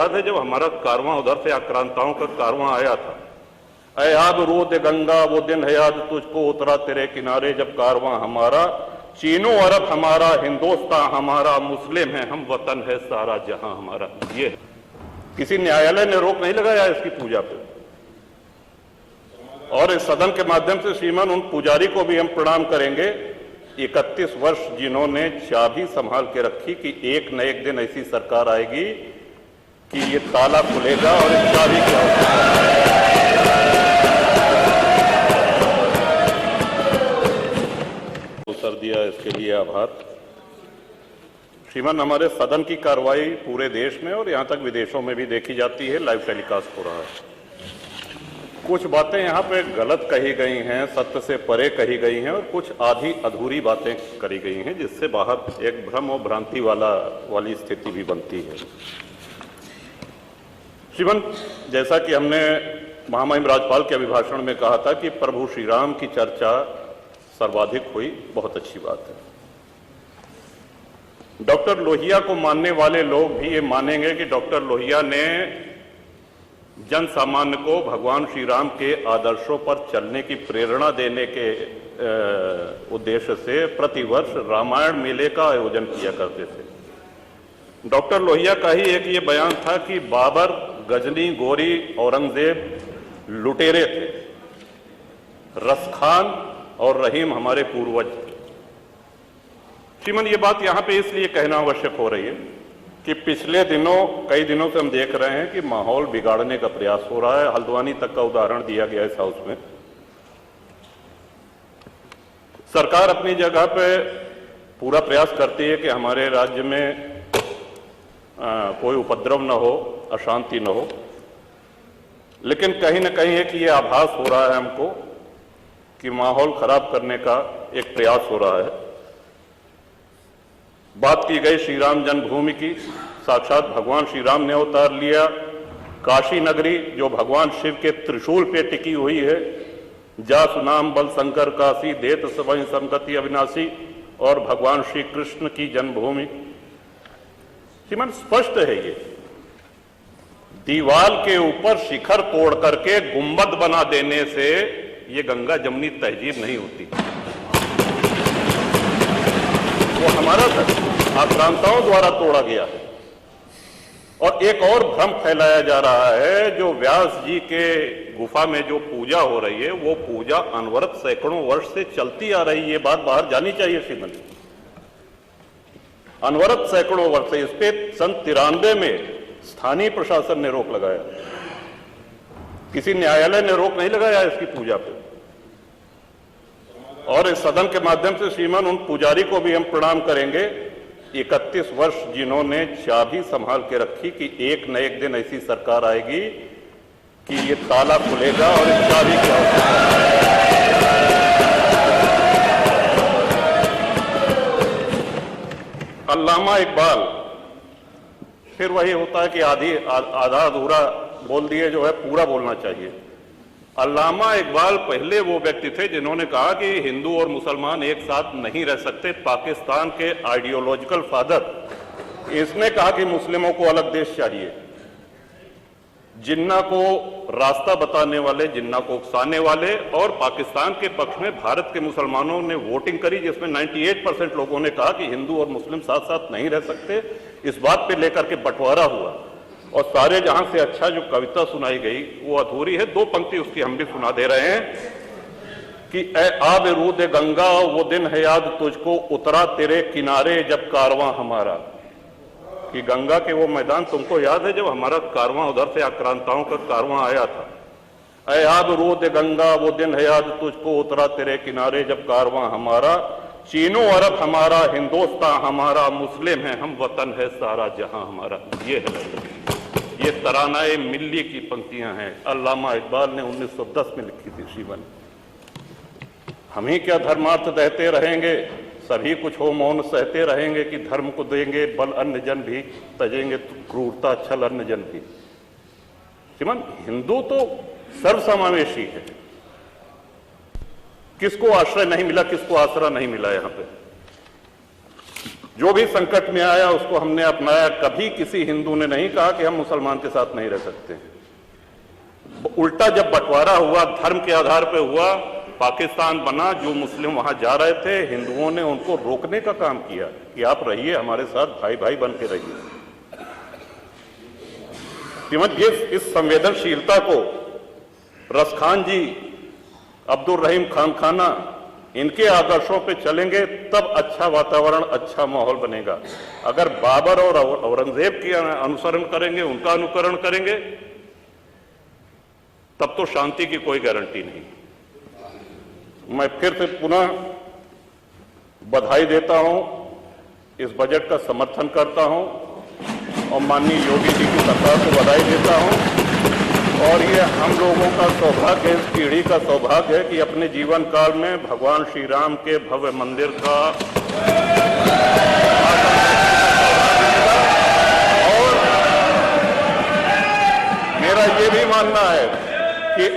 याद है जब हमारा कारवां उधर से आक्रांताओं का कारवां आया था। ऐ आब रूद गंगा वो दिन है याद तुझको उतरा तेरे किनारे जब कारवां हमारा, चीनो अरब हमारा, हिंदुस्तान हमारा, मुस्लिम है हम, वतन है सारा जहां हमारा। ये किसी न्यायालय ने रोक नहीं लगाया इसकी पूजा पे। और इस सदन के माध्यम से श्रीमान उन पुजारी को भी हम प्रणाम करेंगे 31 वर्ष जिन्होंने चाबी संभाल के रखी कि एक न एक दिन ऐसी सरकार आएगी कि ये ताला खुलेगा और इस चाबी क्या उत्तर दिया, इसके लिए आभार। श्रीमान, हमारे सदन की कार्रवाई पूरे देश में और यहां तक विदेशों में भी देखी जाती है, लाइव टेलीकास्ट हो रहा है। कुछ बातें यहाँ पे गलत कही गई हैं, सत्य से परे कही गई हैं और कुछ आधी अधूरी बातें करी गई हैं, जिससे बाहर एक भ्रम और भ्रांति वाली स्थिति भी बनती है। श्रीमान, जैसा कि हमने महामहिम राज्यपाल के अभिभाषण में कहा था कि प्रभु श्री राम की चर्चा सर्वाधिक हुई, बहुत अच्छी बात है। डॉक्टर लोहिया को मानने वाले लोग भी ये मानेंगे कि डॉक्टर लोहिया ने जन सामान्य को भगवान श्री राम के आदर्शों पर चलने की प्रेरणा देने के उद्देश्य से प्रतिवर्ष रामायण मेले का आयोजन किया करते थे। डॉक्टर लोहिया का ही एक ये बयान था कि बाबर, गजनी, गोरी, औरंगजेब लुटेरे थे, रसखान और रहीम हमारे पूर्वज थे। श्रीमान, ये बात यहां पे इसलिए कहना आवश्यक हो रही है कि पिछले कई दिनों से हम देख रहे हैं कि माहौल बिगाड़ने का प्रयास हो रहा है। हल्द्वानी तक का उदाहरण दिया गया इस हाउस में। सरकार अपनी जगह पे पूरा प्रयास करती है कि हमारे राज्य में कोई उपद्रव न हो, अशांति न हो, लेकिन कहीं न कहीं एक ये आभास हो रहा है हमको कि माहौल खराब करने का एक प्रयास हो रहा है। बात की गई श्री राम जन्मभूमि की, साक्षात भगवान श्री राम ने अवतार लिया। काशी नगरी जो भगवान शिव के त्रिशूल पे टिकी हुई है, जा सुनाम बल शंकर काशी, देत सबहि संगति अविनाशी, और भगवान श्री कृष्ण की जन्मभूमि। श्रीमान, स्पष्ट है ये दीवाल के ऊपर शिखर तोड़ करके गुंबद बना देने से ये गंगा जमुनी तहजीब नहीं होती। वो हमारा आक्रांताओं द्वारा तोड़ा गया है। और एक और भ्रम फैलाया जा रहा है, जो व्यास जी के गुफा में जो पूजा हो रही है वो पूजा अनवरत सैकड़ों वर्ष से चलती आ रही है। ये बात बाहर जानी चाहिए श्रीमान। अनवरत सैकड़ों वर्ष से, इस पे सन 93 में स्थानीय प्रशासन ने रोक लगाया, किसी न्यायालय ने रोक नहीं लगाया इसकी पूजा पे। और इस सदन के माध्यम से श्रीमान उन पुजारी को भी हम प्रणाम करेंगे 31 वर्ष जिन्होंने चाबी संभाल के रखी कि एक न एक दिन ऐसी सरकार आएगी कि ये ताला खुलेगा और इस चाबी क्या होगा। अल्लामा इकबाल, फिर वही होता है कि आधा अधूरा बोल दिए जो है पूरा बोलना चाहिए। अल्लामा इकबाल पहले वो व्यक्ति थे जिन्होंने कहा कि हिंदू और मुसलमान एक साथ नहीं रह सकते। पाकिस्तान के आइडियोलॉजिकल फादर, इसने कहा कि मुस्लिमों को अलग देश चाहिए। जिन्ना को रास्ता बताने वाले, जिन्ना को उकसाने वाले, और पाकिस्तान के पक्ष में भारत के मुसलमानों ने वोटिंग करी जिसमें 98% लोगों ने कहा कि हिंदू और मुस्लिम साथ साथ नहीं रह सकते। इस बात पे लेकर के बंटवारा हुआ और सारे जहां से अच्छा जो कविता सुनाई गई वो अधूरी है। 2 पंक्ति उसकी हम भी सुना दे रहे हैं कि ऐ आब रूद गंगा वो दिन है याद तुझको उतरा तेरे किनारे जब कारवां हमारा, कि गंगा के वो मैदान तुमको याद है जब हमारा कारवां उधर से आक्रांताओं का कारवां आया था। ऐ आब रूद गंगा वो दिन है याद तुझको उतरा तेरे किनारे जब कारवां हमारा, चीनो अरब हमारा, हिंदुस्तान हमारा, मुस्लिम है हम, वतन है सारा जहां हमारा। ये तरानाए मिल्ली की पंक्तियां हैं, अल्लामा इकबाल ने 1910 में लिखी थी। श्रीमान, हम ही क्या धर्मार्थ कहते रहेंगे, सभी कुछ हो मौन सहते रहेंगे कि धर्म को देंगे बल अन्य जन भी तजेंगे क्रूरता छल अन्य जन भी। श्रीमान, हिंदू तो सर्वसमावेशी है, किसको आश्रय नहीं मिला, किसको आसरा नहीं मिला। यहां पे जो भी संकट में आया उसको हमने अपनाया। कभी किसी हिंदू ने नहीं कहा कि हम मुसलमान के साथ नहीं रह सकते। उल्टा जब बंटवारा हुआ, धर्म के आधार पर हुआ, पाकिस्तान बना, जो मुस्लिम वहां जा रहे थे, हिंदुओं ने उनको रोकने का काम किया कि आप रहिए हमारे साथ, भाई भाई बन के रहिए। इस संवेदनशीलता को रसखान जी, अब्दुल रहीम खान खाना, इनके आदर्शों पे चलेंगे तब अच्छा वातावरण, अच्छा माहौल बनेगा। अगर बाबर और औरंगजेब के अनुसरण करेंगे, उनका अनुकरण करेंगे, तब तो शांति की कोई गारंटी नहीं। मैं फिर से पुनः बधाई देता हूं, इस बजट का समर्थन करता हूं और माननीय योगी जी की सरकार को बधाई देता हूं। और ये हम लोगों का सौभाग्य है, इस पीढ़ी का सौभाग्य है कि अपने जीवन काल में भगवान श्री राम के भव्य मंदिर का और मेरा ये भी मानना है कि